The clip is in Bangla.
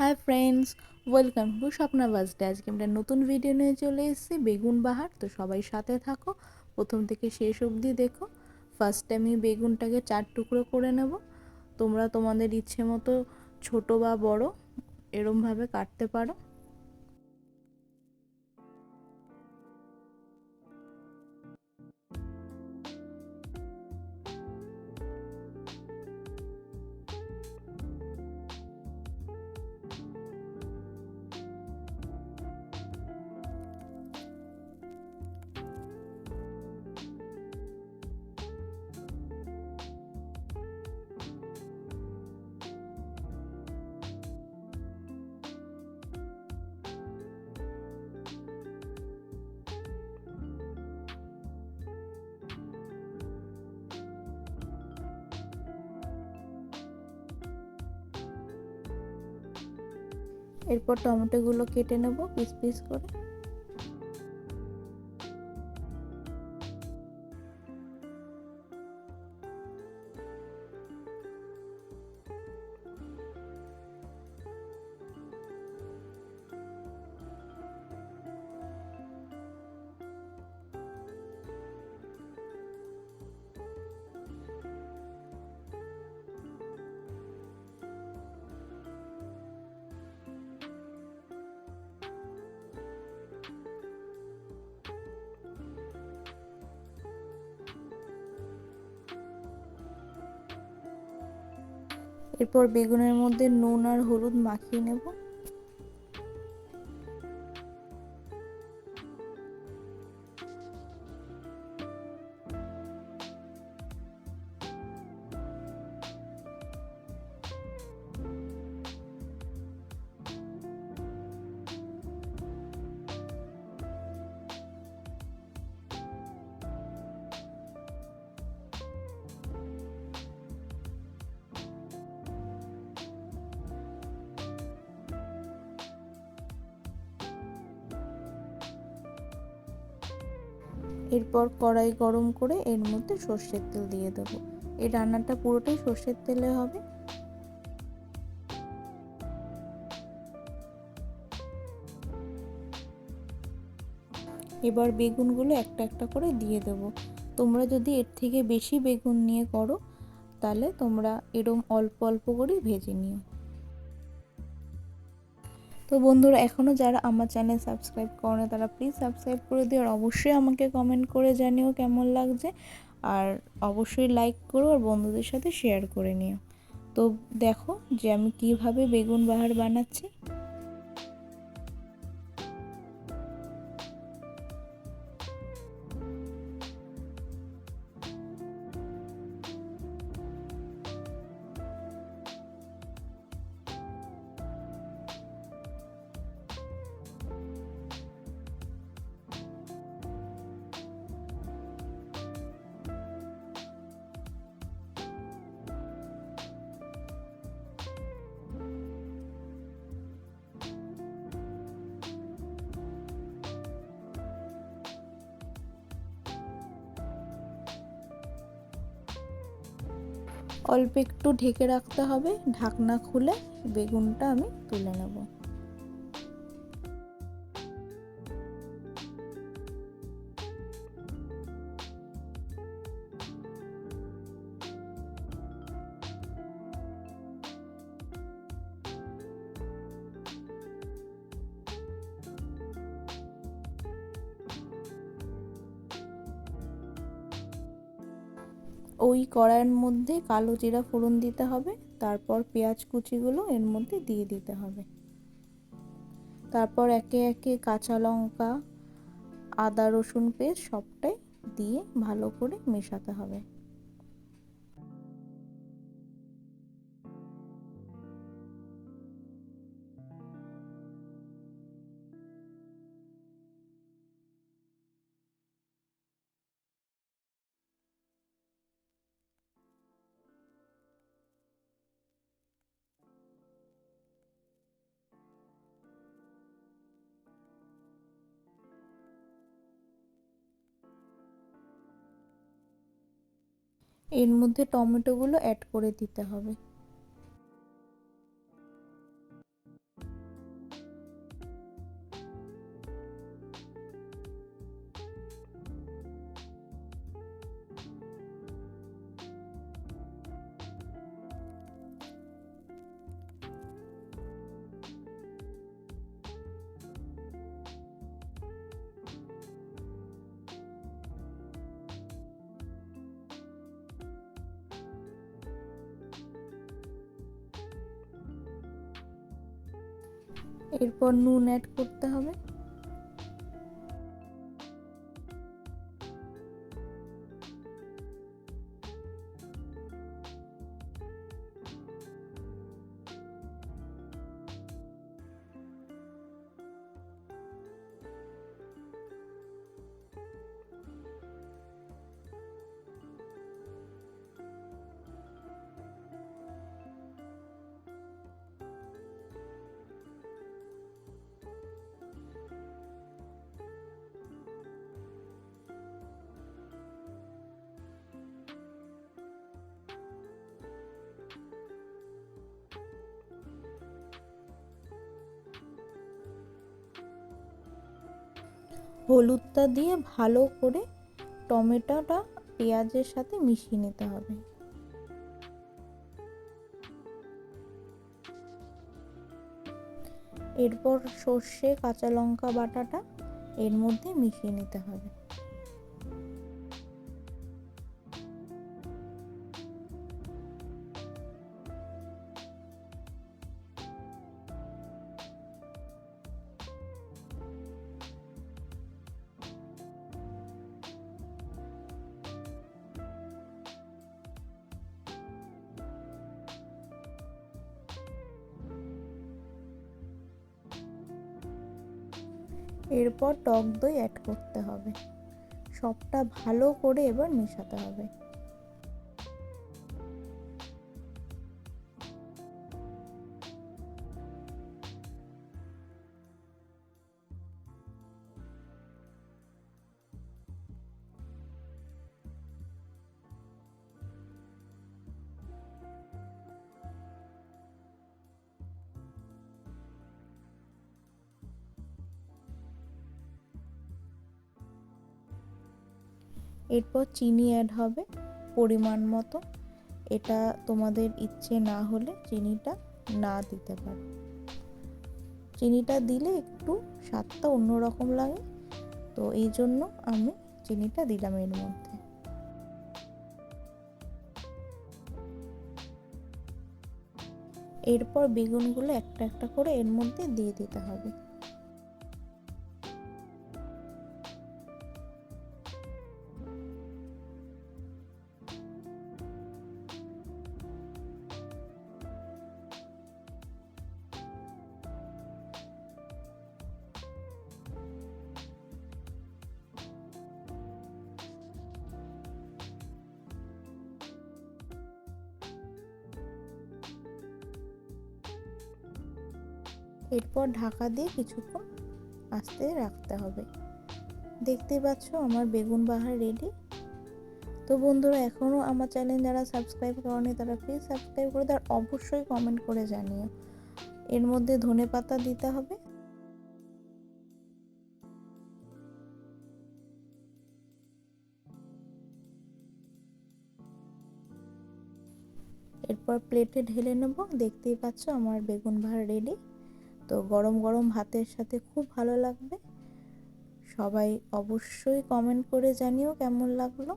High friends, welcome to Swapnabhas day. আজকে আমরা নতুন ভিডিও নিয়ে চলে এসেছি বেগুন বাহার। তো সবাই সাথে থাকো, প্রথম থেকে শেষ অবধি দেখো। ফার্স্টে আমি বেগুনটাকে 4 টুকরো করে নেব। তোমরা তোমাদের ইচ্ছে মতো ছোট বা বড় এরমভাবে কাটতে পারো। এরপর টমেটোগুলো কেটে নেব পিস পিস করে। এরপর বেগুনের মধ্যে নুন আর হলুদ মাখিয়ে নেব। এরপর কড়াই গরম করে এর মধ্যে সর্ষের তেল দিয়ে দেবো। এই রান্নাটা পুরোটাই সর্ষের তেলে হবে। এবার বেগুনগুলো একটা একটা করে দিয়ে দেবো। তোমরা যদি এর থেকে বেশি বেগুন নিয়ে করো তাহলে তোমরা এরম অল্প অল্প করে ভেজে নিও। তো বন্ধুরা, এখনও যারা আমার চ্যানেল সাবস্ক্রাইব করে তারা প্লিজ সাবস্ক্রাইব করে দিও, আর অবশ্যই আমাকে কমেন্ট করে জানিও কেমন লাগছে। আর অবশ্যই লাইক করো আর বন্ধুদের সাথে শেয়ার করে নিও। তো দেখো যে আমি কিভাবে বেগুন বাহার বানাচ্ছি। অল্প একটু ঢেকে রাখতে হবে, ঢাকনা খুলে বেগুনটা আমি তুলে নেব। ওই কড়াইয়ের মধ্যে কালো জিরা ফোড়ন দিতে হবে। তারপর পেঁয়াজ কুচিগুলো এর মধ্যে দিয়ে দিতে হবে। তারপর একে একে কাঁচা লঙ্কা, আদা রসুন পেস্ট সবটাই দিয়ে ভালো করে মেশাতে হবে। এর মধ্যে টমেটোগুলো অ্যাড করে দিতে হবে। এরপর নুন অ্যাড করতে হবে। হলুদটা দিয়ে ভালো করে টমেটোটা পেঁয়াজের সাথে মিশিয়ে নিতে হবে। এরপর সর্ষে কাঁচা লঙ্কা বাটাটা এর মধ্যে মিশিয়ে নিতে হবে। এরপর টক দই অ্যাড করতে হবে। সবটা ভালো করে এবার মেশাতে হবে। এরপর চিনি অ্যাড হবে পরিমাণ মতো। এটা তোমাদের ইচ্ছে না হলে চিনিটা না দিতে পারো। চিনিটা দিলে একটু স্বাদটা অন্যরকম লাগে, তো এই জন্য আমি চিনিটা দিলাম এর মধ্যে। এরপর বেগুনগুলো একটা একটা করে এর মধ্যে দিয়ে দিতে হবে। এরপর ঢাকা দিয়ে কিছুক্ষণ আস্তে রাখতে হবে। দেখতেই পাচ্ছ আমার বেগুন বাহার রেডি। তো বন্ধুরা, এখনও আমার চ্যানেল যারা সাবস্ক্রাইব করেনি তারা প্লিজ সাবস্ক্রাইব করে দাও, অবশ্যই কমেন্ট করে জানিও। এর মধ্যে ধনেপাতা দিতে হবে। এরপর প্লেটে ঢেলে নেব। দেখতেই পাচ্ছ আমার বেগুন বাহার রেডি। তো গরম গরম ভাতের সাথে খুব ভালো লাগবে। সবাই অবশ্যই কমেন্ট করে জানিও কেমন লাগলো।